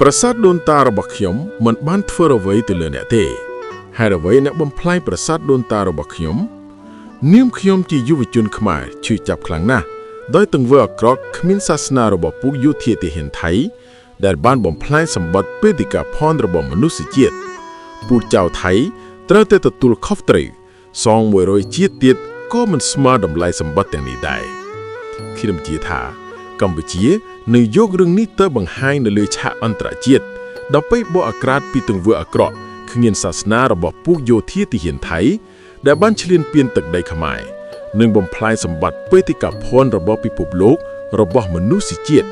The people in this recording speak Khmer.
ប្រាសាទដូនតារបស់ខ្ញុំមិនបានធ្វើអ្វីទៅលើអ្នកទេហើយអ្វីអ្នកបំផ្លាញប្រាសាទដូនតារបស់ខ្ញុំនាមខ្ញុំជាយុវជនខ្មែរឈឺចាប់ខ្លាំងណាស់ដោយទង្វើអាក្រក់គ្មានសាសនារបស់ពួកយោធាទាហានថៃដែលបានបំផ្លាញសម្បត្តិបេតិកភណ្ឌរបស់មនុស្សជាតិពូជចៅថៃត្រូវតែទទួលខុសត្រូវសង100ជាតិទៀតក៏មិនស្មើតម្លៃសម្បត្តិទាំងនេះដែរខ្ញុំជឿថាកម្ពុជានឹងយករឿងនេះទៅបង្ហាញនៅលើឆាកអន្តរជាតិដើម្បីបកអាក្រាតពីទង្វើអាក្រក់គ្មានសាសនារបស់ពួកយោធាទាហានថៃដែលបានឈ្លានពានទឹកដីខ្មែរនិងបំផ្លាញសម្បត្តិបេតិកភណ្ឌរបស់ពិភពលោករបស់មនុស្សជាតិ